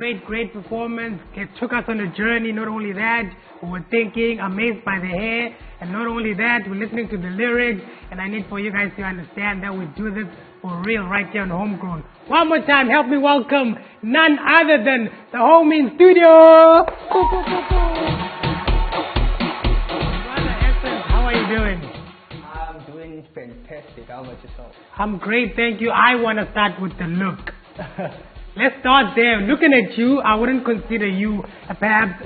Great performance. It took us on a journey. Not only that, we were thinking, amazed by the hair. And not only that, we're listening to the lyrics. And I need for you guys to understand that we do this for real right here on Homegrown. One more time, help me welcome none other than the homie in studio. Brother Essence, how are you doing? I'm doing fantastic. How about yourself? I'm great, thank you. I want to start with the look. Let's start there. Looking at you, I wouldn't consider you perhaps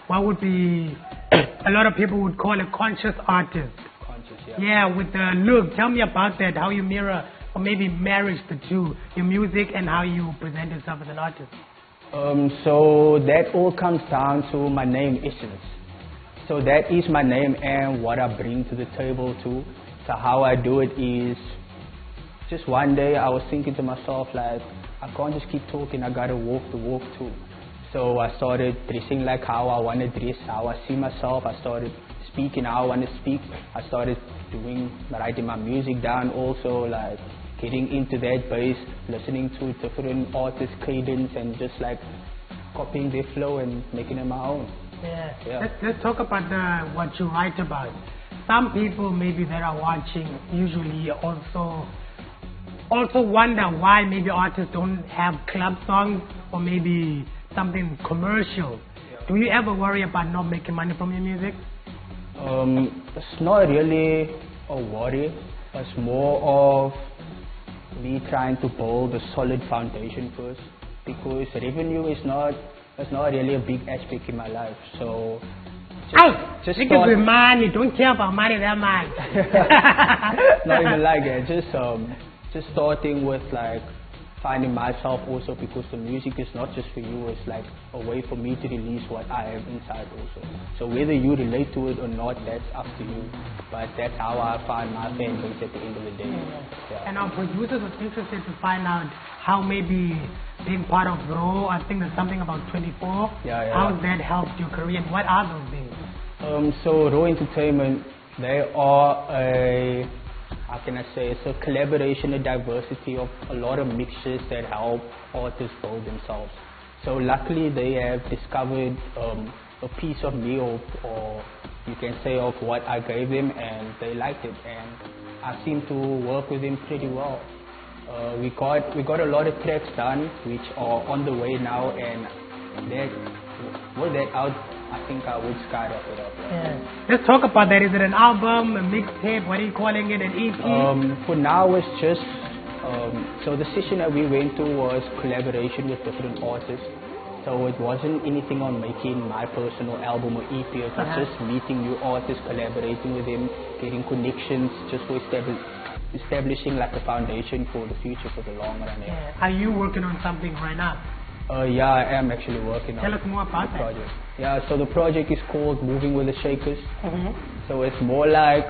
what would be a lot of people would call a conscious artist. Conscious, yeah. Yeah, with the look. Tell me about that, how you mirror or maybe marriage the two, your music and how you present yourself as an artist. So that all comes down to my name, Essence. So that is my name and what I bring to the table too. So how I do it is, just one day I was thinking to myself like, I can't just keep talking, I gotta walk the walk too. So I started dressing like how I want to dress, how I see myself. I started speaking how I want to speak. I started writing my music down also, like getting into that bass, listening to different artists' cadence and just like copying their flow and making it my own. Yeah. Let's talk about what you write about. Some people maybe that are watching usually also wonder why maybe artists don't have club songs or maybe something commercial. Do you ever worry about not making money from your music? It's not really a worry. It's more of me trying to build a solid foundation first, because revenue is not really a big aspect in my life. So just start with money. Don't care about money that much. Not even like that. Just starting with like finding myself also, because the music is not just for you, it's like a way for me to release what I have inside also. So whether you relate to it or not, that's up to you. But that's how I find my fan base at the end of the day. Yeah. And our producers are interested to find out how maybe being part of Raw, I think there's something about 24, how that helped your career and what are those things? So Raw Entertainment, they are how can I say, it's a collaboration, a diversity of a lot of mixtures that help artists build themselves. So luckily they have discovered a piece of me, or you can say of what I gave them, and they liked it, and I seem to work with them pretty well. We got a lot of tracks done which are on the way now, and with that out, I think I would skyrocket it up. Yeah. Let's talk about that. Is it an album, a mixtape? What are you calling it? An EP? For now, it's just so the session that we went to was collaboration with different artists. So it wasn't anything on making my personal album or EP. It was just meeting new artists, collaborating with them, getting connections, just for establishing like a foundation for the future, for the long run. Yeah. Are you working on something right now? Yeah, I am actually working on. Tell us more about that project. Yeah, so the project is called Moving with the Shakers. So it's more like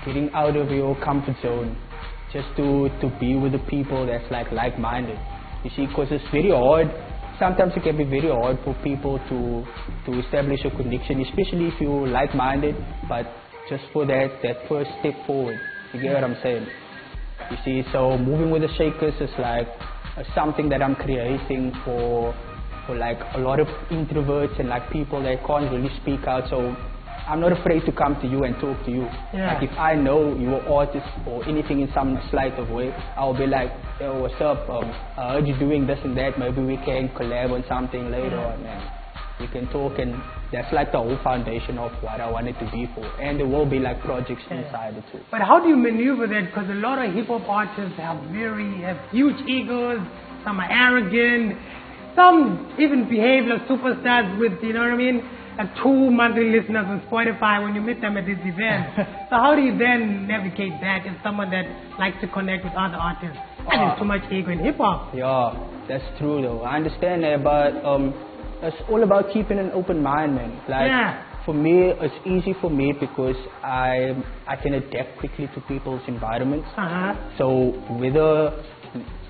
getting out of your comfort zone, just to be with the people that's like-minded. You see, because it's very hard. Sometimes it can be very hard for people to establish a connection, especially if you're like-minded. But just for that first step forward, you get what I'm saying? You see, so Moving with the Shakers is like something that I'm creating for like a lot of introverts and like people that can't really speak out. So I'm not afraid to come to you and talk to you. Like if I know you're an artist or anything in some slight of way, I'll be like, yo, what's up? I heard you doing this and that. Maybe we can collab on something later on, and we can talk. And that's like the whole foundation of what I want it to be for. And there will be like projects inside it too. But how do you maneuver that? Because a lot of hip hop artists have huge egos. Some are arrogant. Some even behave like superstars with, you know what I mean, 2 monthly listeners on Spotify when you meet them at this event. So how do you then navigate that as someone that likes to connect with other artists? And there's too much ego in hip hop. Yeah, that's true though. I understand that, but it's all about keeping an open mind, man. Like for me, it's easy for me because I can adapt quickly to people's environments. So whether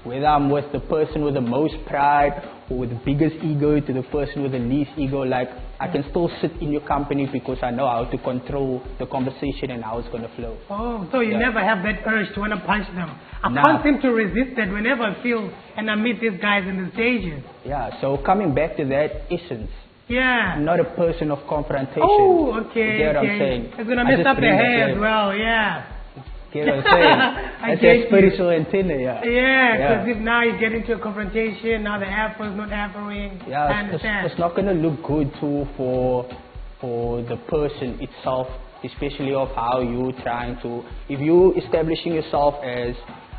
whether I'm with the person with the most pride or with the biggest ego to the person with the least ego, like I can still sit in your company because I know how to control the conversation and how it's going to flow. Oh, so you never have that urge to want to punch them. I Nah. can't seem to resist that whenever I feel and I meet these guys in the stages. Yeah, so coming back to that essence, Yeah. I'm not a person of confrontation. Oh, okay. You get what okay. I'm saying? It's going to I mess just up the bring that hair as flavor. well, yeah. Get what I'm saying? I That's get that you. spiritual antenna, yeah. Yeah, because if now you get into a confrontation, now the afro's not afroing. I Yeah, understand. it's not going to look good too for the person itself, especially of how you trying to, if you establishing yourself as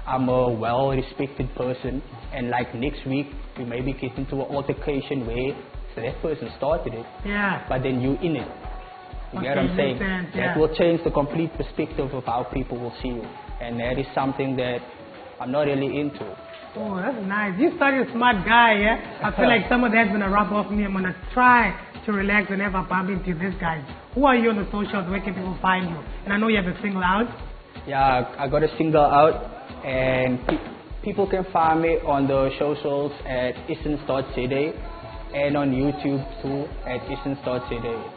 I'm a well-respected person, and like next week you maybe get into an altercation where that person started it, Yeah. but then you in it. You get what I'm Okay, saying? makes sense, That yeah. will change the complete perspective of how people will see you, and that is something that I'm not really into. Oh, that's nice. You started a smart guy, yeah? I feel like some of that's going to rub off me. I'm going to try to relax whenever I bump into this guy. Who are you on the socials? Where can people find you? And I know you have a single out. Yeah, I got a single out, and people can find me on the socials at essence.za and on YouTube too at essence.za.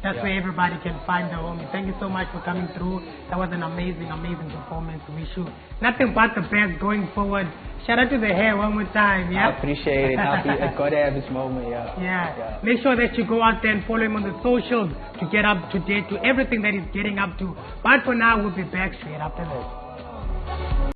That's Yeah. where everybody can find the homie. Thank you so much for coming through. That was an amazing, amazing performance. We wish you nothing but the best going forward. Shout out to the hair one more time, yeah? I appreciate it. I gotta have this moment, yeah. Yeah. Make sure that you go out there and follow him on the socials to get up to date to everything that he's getting up to. But for now, we'll be back straight after this.